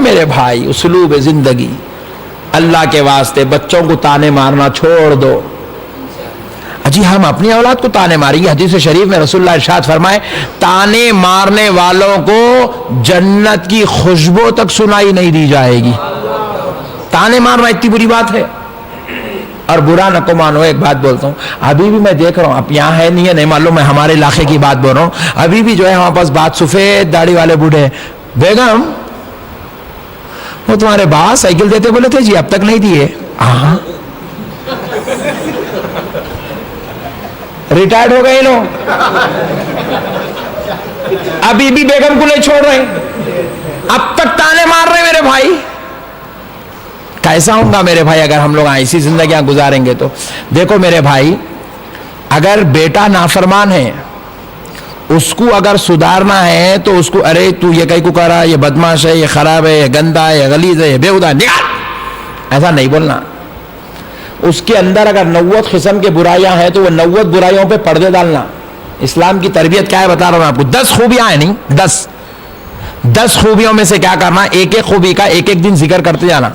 میرے بھائی اسلوب زندگی. اللہ کے واسطے بچوں کو تانے مارنا چھوڑ دو. جی ہم اپنی اولاد کو تانے ماریں گے؟ حدیث شریف میں رسول اللہ ارشاد فرمائے تانے مارنے والوں کو جنت کی خوشبو تک سنائی نہیں دی جائے گی. تانے مارنا اتنی بری بات ہے. اور برا نہ کو مانو. ایک بات بولتا ہوں, ابھی بھی میں دیکھ رہا ہوں, اب یہاں ہے نہیں ہے نہیں معلوم, میں ہمارے علاقے کی بات بول رہا ہوں, ابھی بھی جو ہے ہمارے پاس بات سفید داڑھی والے بوڑھے, بیگم وہ تمہارے باپ سائیکل دیتے بولے تھے جی اب تک نہیں دیے. ہاں ریٹائرڈ ہو گئے لو, ابھی بھی بیگم کو نہیں چھوڑ رہے, اب تک تانے مار رہے میرے بھائی. کیسا ہوں گا میرے بھائی اگر ہم لوگ ایسی زندگیاں گزاریں گے تو؟ دیکھو میرے بھائی, اگر بیٹا نافرمان ہے اس کو اگر سدھارنا ہے تو اس کو ارے تو یہ کہیں کو کر رہا ہے, یہ بدماش ہے, یہ خراب ہے, یہ گندا ہے, یہ غلیظ ہے, یہ بےہودہ ہے, نکال, ایسا نہیں بولنا. اس کے اندر اگر 90 قسم کے برائیاں ہیں تو وہ 90 برائیوں پہ پردے ڈالنا. اسلام کی تربیت کیا ہے بتا رہا ہوں آپ کو. 10 خوبیاں ہیں, نہیں 10 خوبیوں میں سے کیا کرنا, ایک ایک خوبی کا ایک ایک دن ذکر کرتے جانا,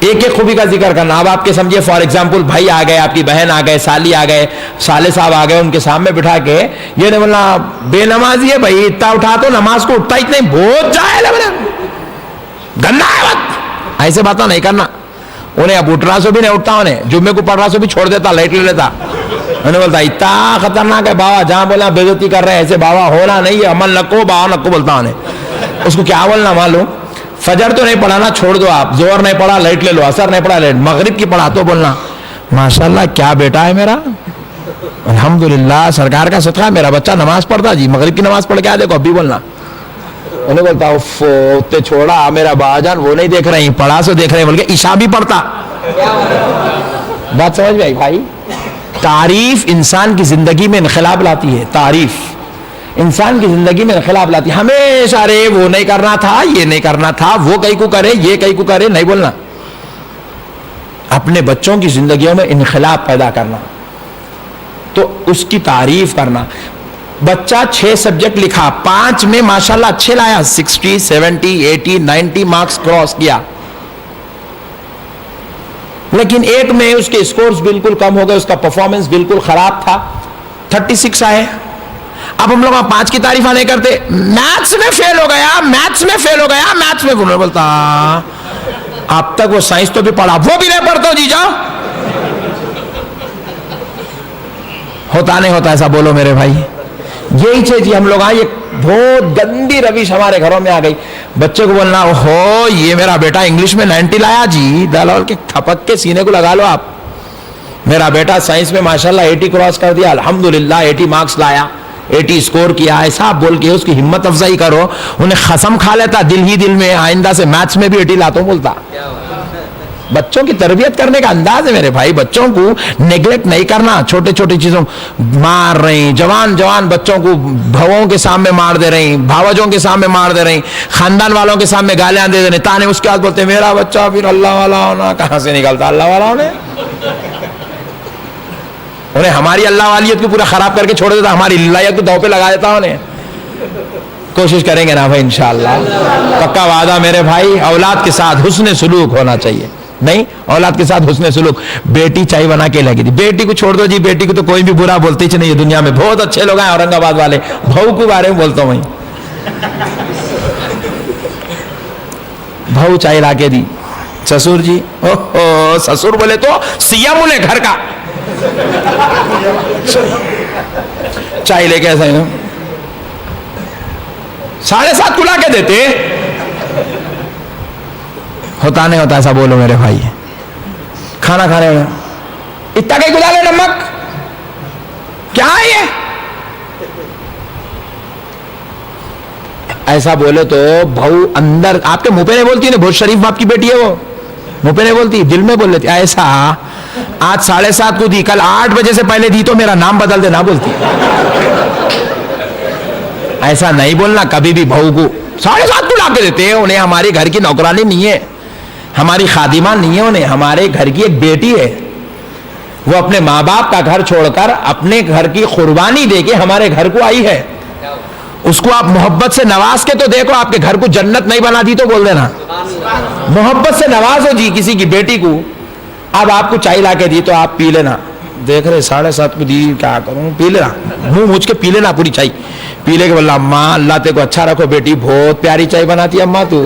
ایک ایک خوبی کا ذکر کرنا. اب آپ کے سمجھے فار ایگزامپل بھائی آ گئے, آپ کی بہن آ گئے, سالی آ گئے, سالے صاحب آ گئے, ان کے سامنے بٹھا کے یہ نہیں بولنا بے نمازی ہے بھائی, اتنا اٹھا تو نماز کو اٹھتا اتنا بہت جاہل ہے, گندا ہے بات, ایسے باتیں نہیں کرنا. انہیں اب اٹھ رہا سو بھی نہیں اٹھتا, انہیں جمعے کو پڑھ رہا سو بھی چھوڑ دیتا, لائٹ لے لیتا. انہیں بولتا اتنا خطرناک ہے بابا, جہاں بولا بےزتی کر رہے ہیں, ایسے بابا ہونا نہیں ہے, عمل نکو بابا نکو بولتا. انہیں اس کو کیا بولنا معلوم, فجر تو نہیں پڑھانا چھوڑ دو آپ, زہر نہیں پڑھا لائٹ لے لو, عصر نہیں پڑھا لائٹ, مغرب کی پڑھا تو بولنا ماشاءاللہ کیا بیٹا ہے میرا, الحمدللہ سرکار کا صدقہ میرا بچہ نماز پڑھتا جی, مغرب کی نماز پڑھ کے آ دیکھو ابھی بولنا. انہیں بولتا اتنے چھوڑا میرا باجان, وہ نہیں دیکھ رہے ہیں, پڑھا سو دیکھ رہے ہیں, بول کے عشاء بھی پڑھتا. بات سمجھ میں آئی بھائی؟ تعریف انسان کی زندگی میں انقلاب لاتی ہے. تعریف انسان کی زندگی میں انقلاب لاتی ہے. ہمیشہ رے وہ نہیں کرنا تھا, یہ نہیں کرنا تھا, وہ کہیں کو کرے, یہ کہیں کو کرے, نہیں بولنا. اپنے بچوں کی زندگیوں میں انقلاب پیدا کرنا, تو اس کی تعریف کرنا. بچہ 6 سبجیکٹ لکھا, 5 میں ماشاءاللہ اچھے لایا, 60, 70, 80, 90 مارکس کراس کیا, لیکن ایک میں اس کے سکورز بالکل کم ہو گئے, اس کا پرفارمنس بالکل خراب تھا, 36 آئے. اب ہم لوگ 5 کی تعریف نہیں کرتے, میتھس میں فیل ہو گیا, میتھس میں فیل ہو گیا, میتھس میں بولتا اب تک وہ سائنس تو بھی پڑھا, وہ بھی نہیں پڑھتا جی, جاؤ. ہوتا نہیں ہوتا ایسا, بولو میرے بھائی. یہی چیز جی ہم لوگ یہ بہت گندی روش ہمارے گھروں میں آ گئی. بچے کو بولنا ہو یہ میرا بیٹا انگلش میں 90 لایا جی, دلال کے تھپک کے سینے کو لگا لو آپ. میرا بیٹا سائنس میں ماشاءاللہ 80 کراس کر دیا, الحمدللہ 80 مارکس لایا, 80 اسکور کیا, ایسا بول کے اس کی ہمت افزائی کرو. انہیں قسم کھا لیتا دل ہی دل میں, آئندہ سے میتھس میں بھی 80 لاتا ہوں بولتا. بچوں کی تربیت کرنے کا انداز ہے میرے بھائی. بچوں کو نیگلیکٹ نہیں کرنا, چھوٹے چھوٹے چیزوں مار رہی, جوان بچوں کو بھووں کے سامنے مار دے رہی, بھاوجوں کے سامنے مار دے رہی, خاندان والوں کے سامنے گالیاں دے رہے, تانے. اس کے بعد بولتے میرا بچہ پھر اللہ والا ہونا, کہاں سے نکلتا اللہ والا ہونے. انہیں ہماری اللہ والیت کو پورا خراب کر کے چھوڑ دیتا, ہماری اللہیت کو دو پہ لگا دیتا. انہیں کوشش کریں گے نا بھائی انشاءاللہ, پکا وعدہ میرے بھائی. اولاد کے ساتھ حسن سلوک ہونا چاہیے. نہیں, اولاد کے ساتھ حسن سلوک. بیٹی چائے بنا کے لگی تھی, بیٹی کو چھوڑ دو جی, بیٹی کو تو کوئی بھی برا بولتے ہی نہیں ہے دنیا میں. بہت اچھے لوگ ہیں اورنگ آباد والے, بہو کے بارے میں بولتا ہوں. بہو چائے لا کے دی, سسور جی, سسور بولے تو سیا بولے گھر کا, چائے لے کے ایسا 7:30 کو لا کے دیتے. ہوتا نہیں ہوتا ایسا, بولو میرے بھائی. کھانا کھانے میں اتنا کہیں گزارے, نمک کیا ہے یہ, ایسا بولے تو بہو اندر آپ کے منہ پہ نہیں بولتی ہے, بہت شریف باپ کی بیٹی ہے, وہ منہ پہ نہیں بولتی, دل میں بول لیتی. ایسا آج 7:30 کو دی, کل 8 بجے سے پہلے دی تو میرا نام بدل دے, نہ بولتی. ایسا نہیں بولنا کبھی بھی. بہو کو 7:30 کو لا کے دیتے ہیں. انہیں ہماری گھر کی نوکرانی نہیں ہے, ہماری خادمہ نہیں ہے, انہیں ہمارے گھر کی ایک بیٹی ہے. وہ اپنے ماں باپ کا گھر چھوڑ کر اپنے گھر کی قربانی دے کے ہمارے گھر کو آئی ہے. اس کو آپ محبت سے نواز کے تو دیکھو, آپ کے گھر کو جنت نہیں بنا دی تو بول دینا. محبت سے نوازو جی کسی کی بیٹی کو. اب آپ کو چائے لا کے دی تو آپ پی لینا, دیکھ رہے 7:30 کو دی, کیا کروں, پی لینا, منہ مجھ کے پی لینا پوری چائے. پی لے کے بولا اماں اللہ تے کو اچھا رکھو بیٹی, بہت پیاری چائے بناتی ہے اماں, تو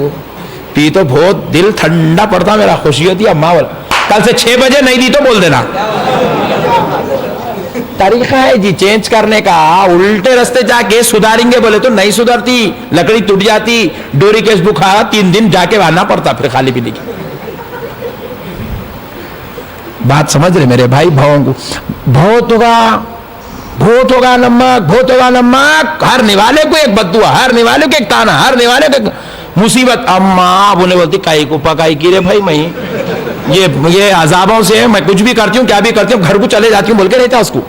پی تو بہت دل ٹھنڈا پڑتا میرا, خوشی ہوتی ہے اماں. کل سے 6 بجے نہیں دی تو بول دینا. طریقہ ہے جی چینج کرنے کا. الٹے رستے جا کے سدھاریں گے بولے تو نہیں سدھرتی, لکڑی ٹوٹ جاتی, ڈوری کیس بخارا 3 دن جا کے آنا پڑتا پھر خالی پینے کی. بات سمجھ رہے میرے بھائی بھاؤں کو. بہت ہوگا نمک, بہت ہوگا نمک, ہر نوالے کو ایک بددعا, ہر نوالے کو ایک تانا, ہر نوالے کو ایک مصیبت. اماں اب انہیں بولتی کائی کو پکائی کی رے بھائی, میں یہ عذابوں سے میں کچھ بھی کرتی ہوں, کیا بھی کرتی ہوں, گھر کو چلے جاتی ہوں بول کے رہتا اس کو.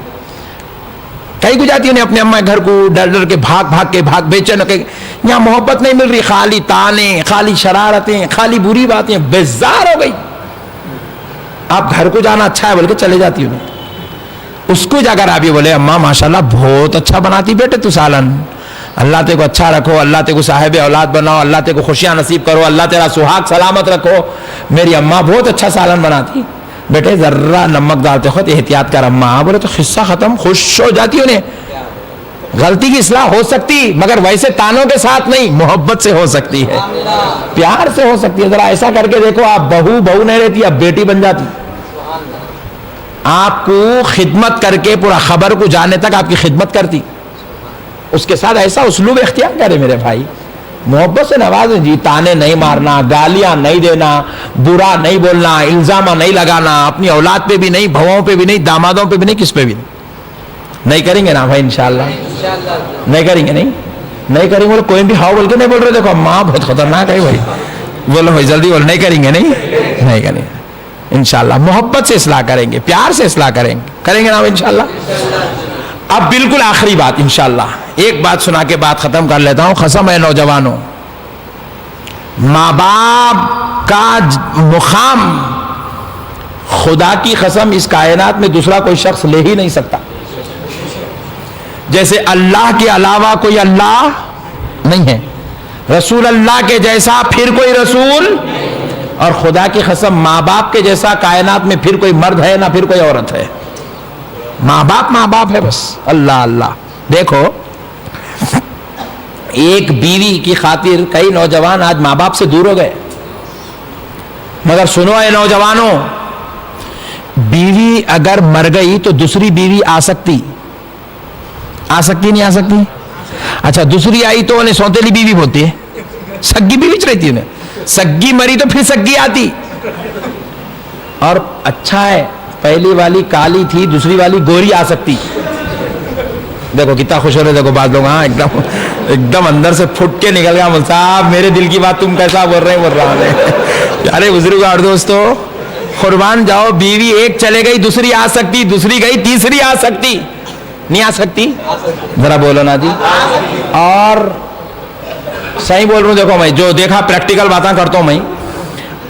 کہیں کو جاتی ہوں اپنے اماں گھر کو, ڈر ڈر کے بھاگ بیچن کے. یہاں محبت نہیں مل رہی, خالی تانے, خالی شرارتیں, خالی بری باتیں, بیزار ہو گئی. آپ گھر کو جانا اچھا ہے بول کے چلے جاتی ہوں. اس کو جا کر آپ یہ بولے اماں ماشاءاللہ بہت اچھا بناتی بیٹے تو سالن, اللہ تے کو اچھا رکھو, اللہ تے کو صاحب اولاد بناؤ, اللہ تے کو خوشیاں نصیب کرو, اللہ تیرا سہاگ سلامت رکھو, میری اماں بہت اچھا سالن بناتی. بیٹے ذرا نمک ڈالتے خود احتیاط کر اماں. بولے تو قصہ ختم, خوش ہو جاتی انہیں. غلطی کی اصلاح ہو سکتی مگر ویسے تانوں کے ساتھ نہیں, محبت سے ہو سکتی ہے, پیار سے ہو سکتی ہے. ذرا ایسا کر کے دیکھو, آپ بہو نہیں رہتی, اب بیٹی بن جاتی. آپ کو خدمت کر کے پورا خبر کو جانے تک آپ کی خدمت کرتی. اس کے ساتھ ایسا اسلوب اختیار کرے میرے بھائی, محبت سے نوازیں جی. تانے نہیں مارنا, گالیاں نہیں دینا, برا نہیں بولنا, الزامہ نہیں لگانا, اپنی اولاد پہ بھی نہیں, بہوؤں پہ بھی نہیں, دامادوں پہ بھی نہیں, کس پہ بھی نہیں کریں گے نا بھائی انشاءاللہ. نہیں کریں گے, نہیں کریں گے. کوئی بھی ہاؤ بول کے نہیں بول رہے, دیکھو ماں بہت خطرناک ہے بھائی, بولو بھائی جلدی بولو. نہیں کریں گے, نہیں کریں گے انشاءاللہ. محبت سے اصلاح کریں گے, پیار سے اصلاح کریں گے نا انشاءاللہ. اب بالکل آخری بات انشاءاللہ, ایک بات سنا کے بات ختم کر لیتا ہوں. قسم ہے نوجوانوں, ماں باپ کا مقام خدا کی قسم اس کائنات میں دوسرا کوئی شخص لے ہی نہیں سکتا. جیسے اللہ کے علاوہ کوئی اللہ نہیں ہے, رسول اللہ کے جیسا پھر کوئی رسول, اور خدا کی قسم ماں باپ کے جیسا کائنات میں پھر کوئی مرد ہے نہ پھر کوئی عورت ہے. ماں باپ ہے بس. اللہ اللہ. دیکھو ایک بیوی کی خاطر کئی نوجوان آج ماں باپ سے دور ہو گئے. مگر سنو اے نوجوانوں, بیوی اگر مر گئی تو دوسری بیوی آ سکتی نہیں آ سکتی؟ اچھا دوسری آئی تو انہیں سوتیلی بیوی بولتی ہے, سگی بیوی رہتی ہے. سگی مری تو پھر سگی آتی. اور اچھا ہے پہلی والی کالی تھی, دوسری والی گوری آ سکتی. دیکھو کتنا خوش ہو رہے, دیکھو بات لوگ, ہاں ایک دم اندر سے پھٹ کے نکل گیا. مول صاحب میرے دل کی بات تم کیسا بول رہے ہیں. ارے بزرگ اور دوستو قربان جاؤ, بیوی ایک چلے گئی دوسری آ سکتی, دوسری گئی تیسری آ سکتی, نہیں آ سکتی؟ ذرا بولو نا جی. اور صحیح بول رہا ہوں, دیکھو میں جو دیکھا پریکٹیکل باتیں کرتا ہوں. میں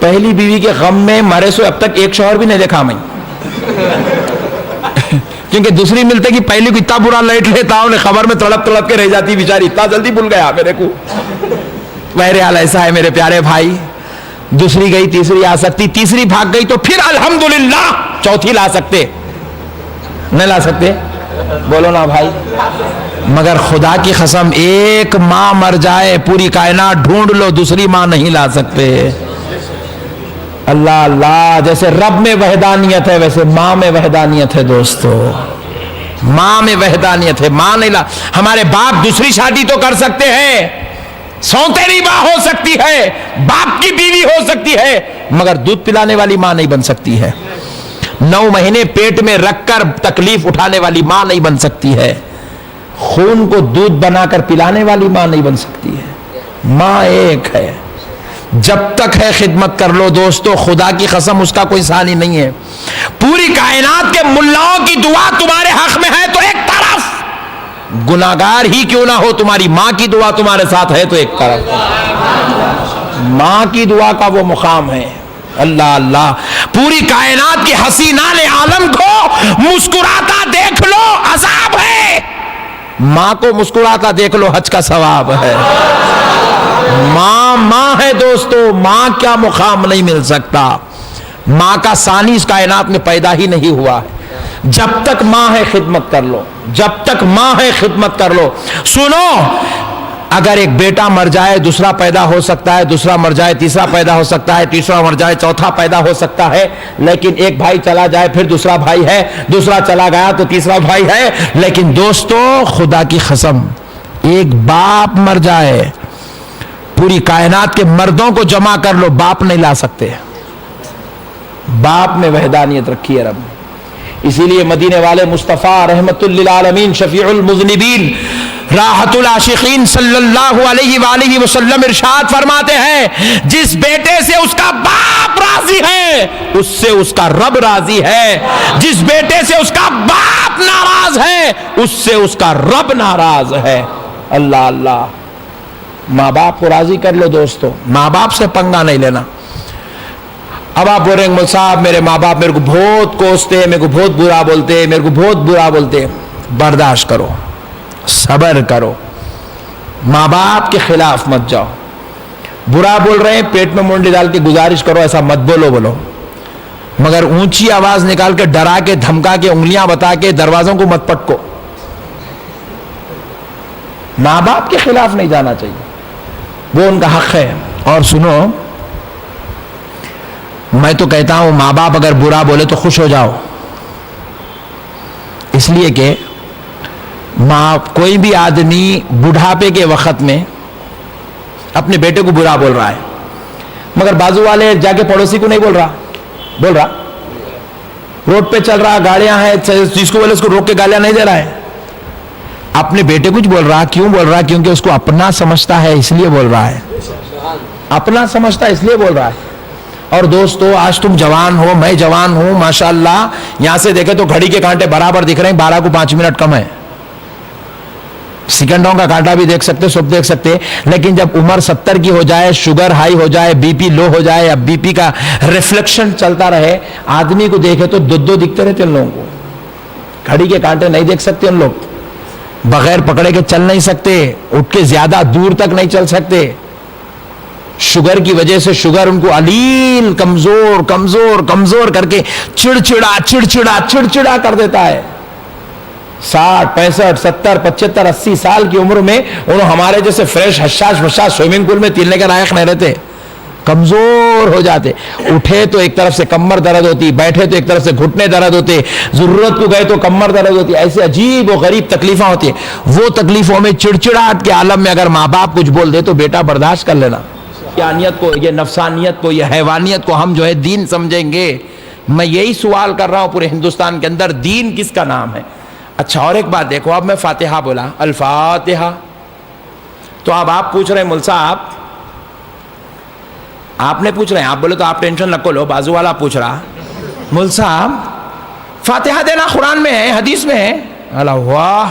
پہلی بیوی کے غم میں مرے سو اب تک ایک شوہر بھی نہیں دیکھا میں, کیونکہ دوسری ملتے کہ پہلی کو اتنا برا لیٹ لیتا, انہیں خبر میں تڑپ کے رہ جاتی بیچاری, اتنا جلدی بھول گیا میرے کو. بہرحال ایسا ہے میرے پیارے بھائی, دوسری گئی تیسری آ سکتی, تیسری بھاگ گئی تو پھر الحمدللہ چوتھی لا سکتے, نہیں لا سکتے؟ بولو نا بھائی. مگر خدا کی قسم ایک ماں مر جائے پوری کائنات ڈھونڈ لو, دوسری ماں نہیں لا سکتے. اللہ اللہ. جیسے رب میں وحدانیت ہے ویسے ماں میں وحدانیت ہے دوستو, ماں میں وحدانیت ہے. ماں نہیں لا. ہمارے باپ دوسری شادی تو کر سکتے ہیں, سوتیلی ماں ہو سکتی ہے, باپ کی بیوی ہو سکتی ہے, مگر دودھ پلانے والی ماں نہیں بن سکتی ہے. 9 مہینے پیٹ میں رکھ کر تکلیف اٹھانے والی ماں نہیں بن سکتی ہے. خون کو دودھ بنا کر پلانے والی ماں نہیں بن سکتی ہے. ماں ایک ہے. جب تک ہے خدمت کر لو دوستو, خدا کی قسم اس کا کوئی ثانی نہیں ہے. پوری کائنات کے ملاؤں کی دعا تمہارے حق میں ہے تو ایک طرف, گناہگار ہی کیوں نہ ہو تمہاری ماں کی دعا تمہارے ساتھ ہے تو ایک طرف. ماں کی دعا کا وہ مقام ہے. اللہ اللہ. پوری کائنات کی حسینان عالم کو مسکراتا دیکھ لو عذاب ہے, ماں کو مسکراتا دیکھ لو حج کا ثواب ہے. ماں ہے دوستو, ماں کیا مقام نہیں مل سکتا. ماں کا ثانی اس کائنات میں پیدا ہی نہیں ہوا. جب تک ماں ہے خدمت کر لو, جب تک ماں ہے خدمت کر لو. سنو, اگر ایک بیٹا مر جائے دوسرا پیدا ہو سکتا ہے, دوسرا مر جائے تیسرا پیدا ہو سکتا ہے, تیسرا مر جائے چوتھا پیدا ہو سکتا ہے, لیکن ایک بھائی چلا جائے پھر دوسرا بھائی ہے, دوسرا چلا گیا تو تیسرا بھائی ہے. لیکن دوستو خدا کی قسم, ایک باپ مر جائے پوری کائنات کے مردوں کو جمع کر لو, باپ نہیں لا سکتے. باپ میں وحدانیت رکھی ہے رب نے. اسی لیے مدینے والے مصطفیٰ رحمت للعالمین شفیع المذنبین راحت العاشقین صلی اللہ علیہ وآلہ وسلم ارشاد فرماتے ہیں, جس بیٹے سے اس کا باپ راضی ہے اس سے اس کا رب راضی ہے. جس بیٹے سے اس کا باپ ناراض ہے اس سے اس کا رب ناراض ہے. اللہ اللہ, ماں باپ کو راضی کر لو دوستو, ماں باپ سے پنگا نہیں لینا. اب آپ بول رہے ہیں مول صاحب میرے ماں باپ میرے کو بہت کوستے, میرے کو بہت برا بولتے, میرے کو بہت برا بولتے. برداشت کرو, صبر کرو, ماں باپ کے خلاف مت جاؤ. برا بول رہے ہیں پیٹ میں منڈی ڈال کے گزارش کرو ایسا مت بولو, مگر اونچی آواز نکال کے ڈرا کے دھمکا کے انگلیاں بتا کے دروازوں کو مت پٹکو. ماں باپ کے خلاف نہیں جانا چاہیے, وہ ان کا حق ہے. اور سنو, میں تو کہتا ہوں ماں باپ اگر برا بولے تو خوش ہو جاؤ, اس لیے کہ کوئی بھی آدمی بڑھاپے کے وقت میں اپنے بیٹے کو برا بول رہا ہے, مگر بازو والے جا کے پڑوسی کو نہیں بول رہا, روڈ پہ چل رہا, گاڑیاں ہیں, جس کو بولے اس کو روک کے گالیاں نہیں دے رہا ہے. اپنے بیٹے کچھ بول رہا, کیوں بول رہا؟ کیونکہ اس کو اپنا سمجھتا ہے اس لیے بول رہا ہے, اپنا سمجھتا ہے اس لیے بول رہا ہے. اور دوستو آج تم جوان ہو, میں جوان ہوں, ماشاءاللہ یہاں سے دیکھے تو گھڑی کے کانٹے برابر دکھ رہے ہیں, 12 کو 5 منٹ کم ہے. سیکنڈوں کا کانٹا بھی دیکھ سکتے, سب دیکھ سکتے. لیکن جب عمر 70 کی ہو جائے, شوگر ہائی ہو جائے, بی پی لو ہو جائے, اب بی پی کا ریفلیکشن چلتا رہے, آدمی کو دیکھے تو دو دکھتے رہتے ان لوگوں کو. گھڑی کے کانٹے نہیں دیکھ سکتے ان لوگ, بغیر پکڑے کے چل نہیں سکتے, اٹھ کے زیادہ دور تک نہیں چل سکتے. شوگر کی وجہ سے شوگر ان کو علیل کمزور کمزور کمزور کر کے چڑچڑا کر دیتا ہے. 60 65 70 75 80 سال کی عمر میں انہوں ہمارے جیسے فریش حشاش وشاش سوئمنگ پول میں تیرنے کے لائق نہیں رہتے, کمزور ہو جاتے. اٹھے تو ایک طرف سے کمر درد ہوتی, بیٹھے تو ایک طرف سے گھٹنے درد ہوتے, ضرورت کو گئے تو کمر درد ہوتی. ایسے عجیب و غریب تکلیفیں ہوتی ہیں. وہ تکلیفوں میں چڑچڑاہٹ کے عالم میں اگر ماں باپ کچھ بول دے تو بیٹا برداشت کر لینا. انسانیت کو, یہ نفسانیت کو, یہ حیوانیت کو ہم جو ہے دین سمجھیں گے. میں یہی سوال کر رہا ہوں پورے ہندوستان کے اندر, دین کس کا نام ہے؟ اچھا اور ایک بات دیکھو, اب میں فاتحہ بولا, الفاتحہ, تو اب آپ پوچھ رہے ہیں مول صاحب, آپ نے پوچھ رہے ہیں, آپ بولے تو آپ ٹینشن نہ لو, بازو والا پوچھ رہا, مول صاحب فاتحہ دینا قرآن میں ہے, حدیث میں ہے. اللہ واہ,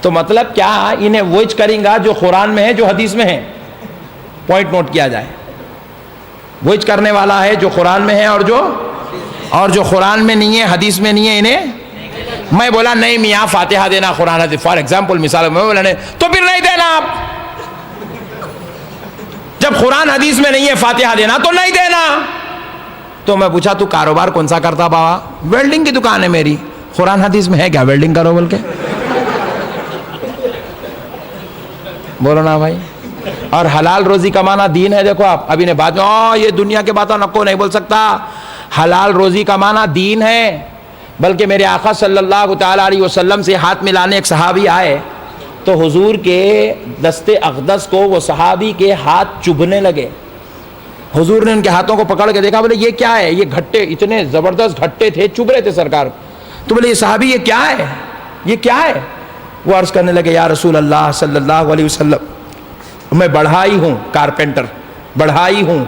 تو مطلب کیا انہیں وہی کریں گا جو قرآن میں ہے جو حدیث میں ہے؟ پوائنٹ نوٹ کیا جائے, وہی کرنے والا ہے جو قرآن میں ہے اور جو قرآن میں نہیں ہے حدیث میں نہیں ہے انہیں. میں بولا نہیں میاں فاتحہ دینا قرآن حدیث, فار ایگزامپل مثال میں بولا نہیں, تو پھر نہیں دینا آپ. جب قرآن حدیث میں نہیں ہے فاتحہ دینا تو نہیں دینا. تو میں پوچھا تو کاروبار کون سا کرتا بابا؟ ویلڈنگ کی دکان ہے میری. قرآن حدیث میں ہے کیا ویلڈنگ کرو بول کے؟ بولو نا بھائی. اور حلال روزی کمانا دین ہے. دیکھو آپ ابھی نے بات میں یہ دنیا کے باتوں نکو نہیں بول سکتا, حلال روزی کمانا دین ہے. بلکہ میرے آقا صلی اللہ تعالی علیہ وسلم سے ہاتھ ملانے ایک صحابی آئے تو حضور کے دست اقدس کو وہ صحابی کے ہاتھ چبھنے لگے. حضور نے ان کے ہاتھوں کو پکڑ کے دیکھا, بولے یہ کیا ہے؟ یہ گھٹے اتنے زبردست گھٹے تھے, چبھ رہے تھے سرکار. تو بولے یہ صحابی یہ کیا ہے, یہ کیا ہے؟ وہ عرض کرنے لگے یا رسول اللہ صلی اللہ علیہ وسلم, میں بڑھائی ہوں, کارپینٹر بڑھائی ہوں.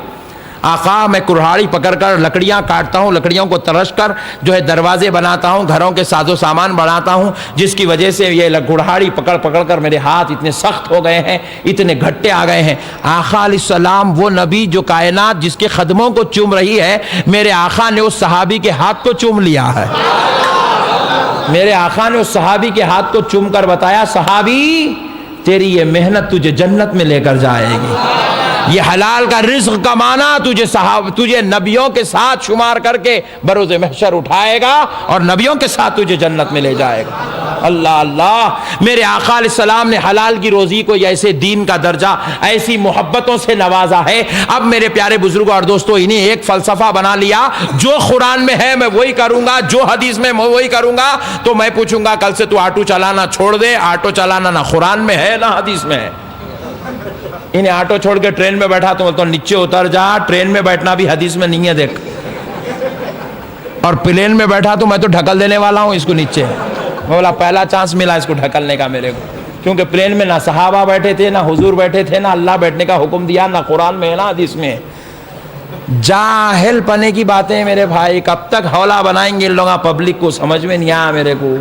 آقا میں کڑھاڑی پکڑ کر لکڑیاں کاٹتا ہوں, لکڑیوں کو ترش کر جو ہے دروازے بناتا ہوں, گھروں کے ساز و سامان بناتا ہوں, جس کی وجہ سے یہ کڑھاڑی پکڑ کر میرے ہاتھ اتنے سخت ہو گئے ہیں, اتنے گھٹے آ گئے ہیں. آقا علیہ السلام وہ نبی جو کائنات جس کے قدموں کو چوم رہی ہے, میرے آقا نے اس صحابی کے ہاتھ کو چوم لیا ہے. میرے آقا نے اس صحابی کے ہاتھ کو چوم کر بتایا، صحابی تیری یہ محنت تجھے جنت میں لے کر جائے گی، یہ حلال کا رزق کمانا تجھے نبیوں کے ساتھ شمار کر کے بروز محشر اٹھائے گا اور نبیوں کے ساتھ تجھے جنت میں لے جائے گا۔ اللہ اللہ، میرے آقا علیہ السلام نے حلال کی روزی کو ایسے دین کا درجہ ایسی محبتوں سے نوازا ہے۔ اب میرے پیارے بزرگوں اور دوستوں، انہیں ایک فلسفہ بنا لیا، جو قرآن میں ہے میں وہی کروں گا، جو حدیث میں میں وہی کروں گا۔ تو میں پوچھوں گا کل سے تو آٹو چلانا چھوڑ دے، آٹو چلانا نہ قرآن میں ہے نہ حدیث میں ہے۔ انہیں آٹو چھوڑ کے ٹرین میں بیٹھا تو بولتا ہوں نیچے اتر جا، ٹرین میں بیٹھنا بھی حدیث میں نہیں ہے دیکھ، اور پلین میں بیٹھا تو میں تو ڈھکل دینے والا ہوں اس کو نیچے۔ میں بولا پہلا چانس ملا اس کو ڈھکلنے کا میرے کو، کیونکہ پلین میں نہ صحابہ بیٹھے تھے، نہ حضور بیٹھے تھے، نہ اللہ بیٹھنے کا حکم دیا، نہ قرآن میں ہے نہ حدیث میں۔ جاہل پنے کی باتیں میرے بھائی، کب تک حوالہ بنائیں گے ان لوگوں پبلک کو، سمجھ میں نہیں آیا میرے کو۔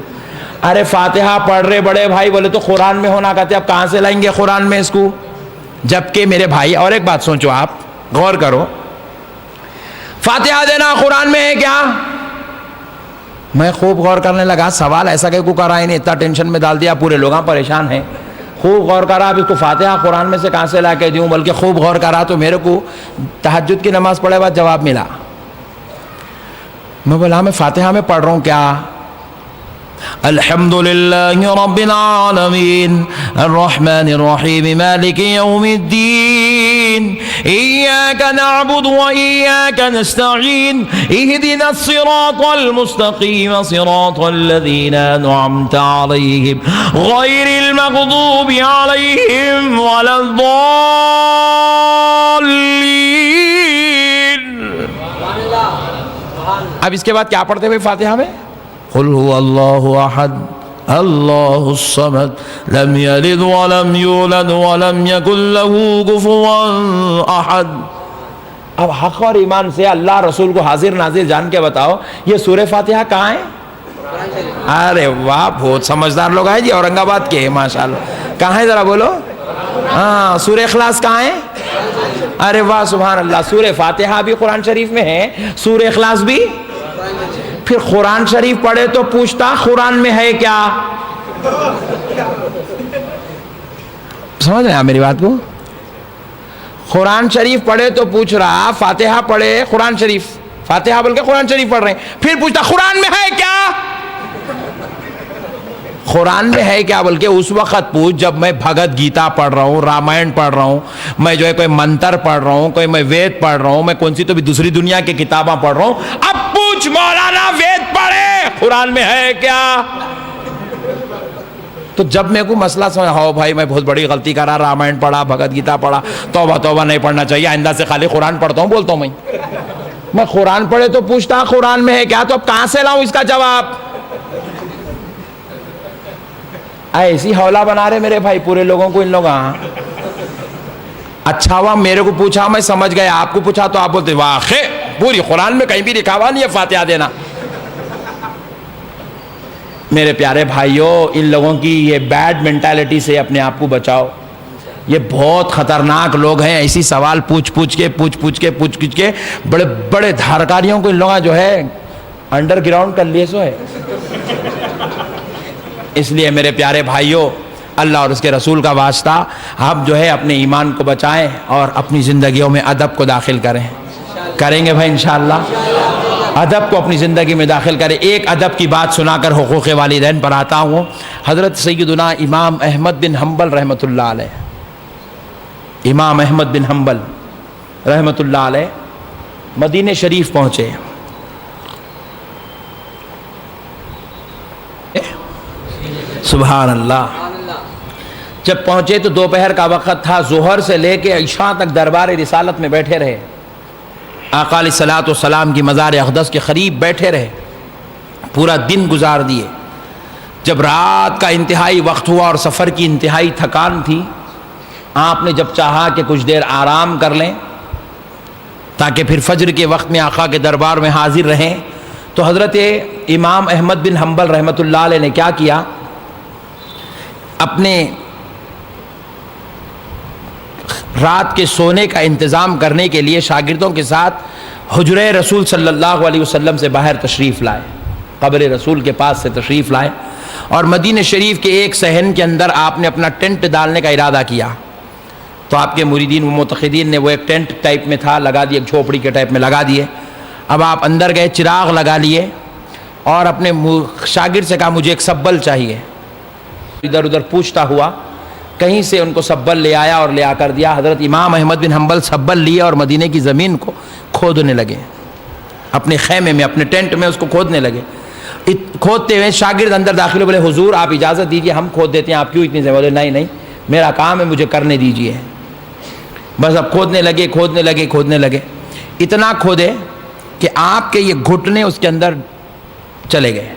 ارے فاتحہ پڑھ رہے بڑے بھائی، بولے تو قرآن میں ہونا کہتے، اب کہاں سے لائیں گے قرآن میں اس کو؟ جبکہ میرے بھائی اور ایک بات سوچو، آپ غور کرو، فاتحہ دینا قرآن میں ہے کیا؟ میں خوب غور کرنے لگا، سوال ایسا کہ کو کرا، انہیں اتنا ٹینشن میں ڈال دیا، پورے لوگاں پریشان ہیں۔ خوب غور کرا، اب اس کو فاتحہ قرآن میں سے کہاں سے لا کے دوں، بلکہ خوب غور کرا تو میرے کو تہجد کی نماز پڑھے بعد جواب ملا۔ میں بولا میں فاتحہ میں پڑھ رہا ہوں کیا؟ الحمدللہ رب العالمین الرحمن الرحیم مالک یوم الدین ایاک نعبد و ایاک نستعین اہدنا الصراط المستقیم صراط الذین انعمت علیہم غیر المغضوب علیہم ولا الضالین۔ اب اس کے بعد کیا پڑھتے ہوئے فاتحہ میں؟ قل هو اللہ احد اللہ الصمد لم یلد ولم یولد ولم یکن له کفوا احد۔ اب حق اور ایمان سے اللہ رسول کو حاضر ناظر جان کے بتاؤ، یہ سورہ فاتحہ کہاں ہے؟ ارے واہ، بہت سمجھدار لوگ ہیں جی، اورنگ آباد کے ہیں ماشاءاللہ۔ کہاں ہے ذرا بولو؟ ہاں، سورہ اخلاص کہاں ہے؟ ارے واہ سبحان اللہ، سورہ فاتحہ بھی قرآن شریف میں ہے، سورہ اخلاص بھی۔ پھر قرآن شریف پڑھے تو پوچھتا قرآن میں ہے کیا؟ سمجھ رہے ہیں میری بات کو؟ قرآن شریف پڑھے تو پوچھ رہا، فاتحہ پڑھے قرآن شریف، فاتحہ بول کے قرآن شریف پڑھ رہے ہیں، پھر پوچھتا قرآن میں ہے کیا؟ قرآن میں ہے کیا بول کے اس وقت پوچھ جب میں بھگت گیتا پڑھ رہا ہوں، رامائن پڑھ رہا ہوں، میں جو ہے کوئی منتر پڑھ رہا ہوں، کوئی میں وید پڑھ رہا ہوں، میں کون سی تو بھی دوسری دنیا کی کتاباں پڑھ رہا ہوں۔ اب پوچھ مولانا وید پڑھے قرآن میں ہے کیا؟ تو جب میں کو مسئلہ سمجھا، ہو بھائی میں بہت بڑی غلطی کرا، رامائن پڑھا، بھگت گیتا پڑھا، توبہ توبہ نہیں پڑھنا چاہیے، آئندہ سے خالی قرآن پڑھتا ہوں بولتا ہوں میں قرآن پڑھے تو پوچھتا قرآن میں ہے کیا؟ تو اب کہاں سے لاؤں اس کا جواب؟ ایسی حوالہ بنا رہے میرے بھائی پورے لوگوں کو ان لوگ۔ اچھا ہوا میرے کو پوچھا، میں سمجھ گیا، آپ کو پوچھا تو آپ بولتے واقع پوری قرآن میں کہیں بھی لکھا ہوا نہیں ہے فاتحہ دینا۔ میرے پیارے بھائیوں، ان لوگوں کی یہ بیڈ مینٹالٹی سے اپنے آپ کو بچاؤ، یہ بہت خطرناک لوگ ہیں، ایسی سوال پوچھ پوچھ کے بڑے بڑے دھارکاریوں کو ان لوگوں جو ہے انڈر گراؤنڈ کر لیے سو ہے۔ اس لیے میرے پیارے بھائیوں، اللہ اور اس کے رسول کا واسطہ، آپ جو ہے اپنے ایمان کو بچائیں اور اپنی زندگیوں میں ادب کو داخل کریں گے بھائی انشاءاللہ، ادب کو اپنی زندگی میں داخل کریں۔ ایک ادب کی بات سنا کر حقوق والدین پر آتا ہوں۔ حضرت سیدنا امام احمد بن حنبل رحمۃ اللہ علیہ، امام احمد بن حنبل رحمۃ اللہ علیہ مدینہ شریف پہنچے۔ سبحان اللہ، جب پہنچے تو دوپہر کا وقت تھا، ظہر سے لے کے عشاء تک دربار رسالت میں بیٹھے رہے، آقا علیہ الصلوۃ والسلام کی مزار اقدس کے قریب بیٹھے رہے، پورا دن گزار دیے۔ جب رات کا انتہائی وقت ہوا اور سفر کی انتہائی تھکان تھی، آپ نے جب چاہا کہ کچھ دیر آرام کر لیں تاکہ پھر فجر کے وقت میں آقا کے دربار میں حاضر رہیں، تو حضرت امام احمد بن حنبل رحمۃ اللہ علیہ نے کیا کیا، اپنے رات کے سونے کا انتظام کرنے کے لیے شاگردوں کے ساتھ حجرہ رسول صلی اللہ علیہ وسلم سے باہر تشریف لائے۔ قبر رسول کے پاس سے تشریف لائے اور مدینہ شریف کے ایک صحن کے اندر آپ نے اپنا ٹینٹ ڈالنے کا ارادہ کیا. تو آپ کے مریدین و معتقدین نے وہ ایک ٹینٹ ٹائپ میں تھا لگا دیے، ایک جھوپڑی کے ٹائپ میں لگا دیے. اب آپ اندر گئے، چراغ لگا لیے اور اپنے شاگرد سے کہا مجھے ایک سبل چاہیے. ادھر ادھر پوچھتا ہوا کہیں سے ان کو سبل لے آیا اور لے آ کر دیا. حضرت امام احمد بن حنبل سبل لیے اور مدینہ کی زمین کو کھودنے لگے، اپنے خیمے میں، اپنے ٹینٹ میں اس کو کھودنے لگے. کھودتے ہوئے شاگرد اندر داخل ہو، بولے حضور آپ اجازت دیجیے ہم کھود دیتے ہیں، آپ کیوں اتنی بولے نہیں نہیں میرا کام ہے مجھے کرنے دیجیے. بس اب کھودنے لگے. اتنا کھودے کہ آپ کے یہ گھٹنے اس کے اندر چلے گئے،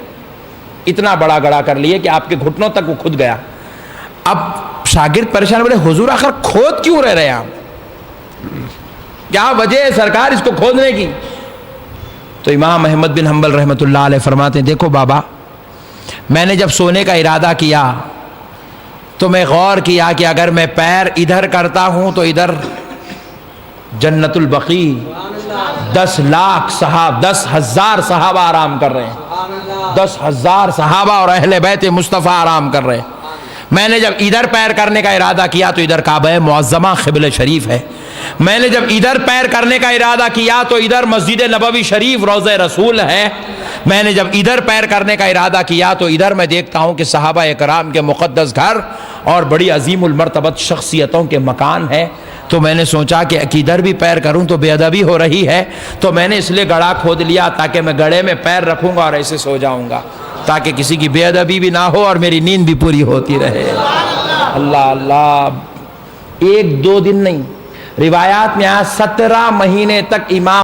اتنا بڑا گڑھا کر لیے کہ آپ کے گھٹنوں تک وہ کھد گیا. اب شاگرد پریشان، بولے حضور آخر کھود کیوں رہ رہے ہیں آپ، کیا وجہ ہے سرکار اس کو کھودنے کی؟ تو امام احمد بن حنبل رحمۃ اللہ علیہ فرماتے ہیں دیکھو بابا، میں نے جب سونے کا ارادہ کیا تو میں غور کیا کہ اگر میں پیر ادھر کرتا ہوں تو ادھر جنت البقیع 10,000 صحابہ آرام کر رہے ہیں، 10,000 صحابہ اور اہل بیت مصطفیٰ آرام کر رہے ہیں. میں نے جب ادھر پیر کرنے کا ارادہ کیا تو ادھر کعبہ معظمہ قبلہ شریف ہے. میں نے جب ادھر پیر کرنے کا ارادہ کیا تو ادھر مسجد نبوی شریف روضہ رسول ہے. میں نے جب ادھر پیر کرنے کا ارادہ کیا تو ادھر میں دیکھتا ہوں کہ صحابہ اکرام کے مقدس گھر اور بڑی عظیم المرتبت شخصیتوں کے مکان ہے. تو میں نے سوچا کہ ادھر بھی پیر کروں تو بے ادبی ہو رہی ہے، تو میں نے اس لیے گڑھا کھود لیا تاکہ میں گڑھے میں پیر رکھوں گا اور ایسے سو جاؤں گا تاکہ کسی کی بے ادبی بھی نہ ہو اور میری نیند بھی پوری ہوتی رہے. اللہ اللہ، 1-2 دن نہیں، روایات میں آیا 17 مہینے تک امام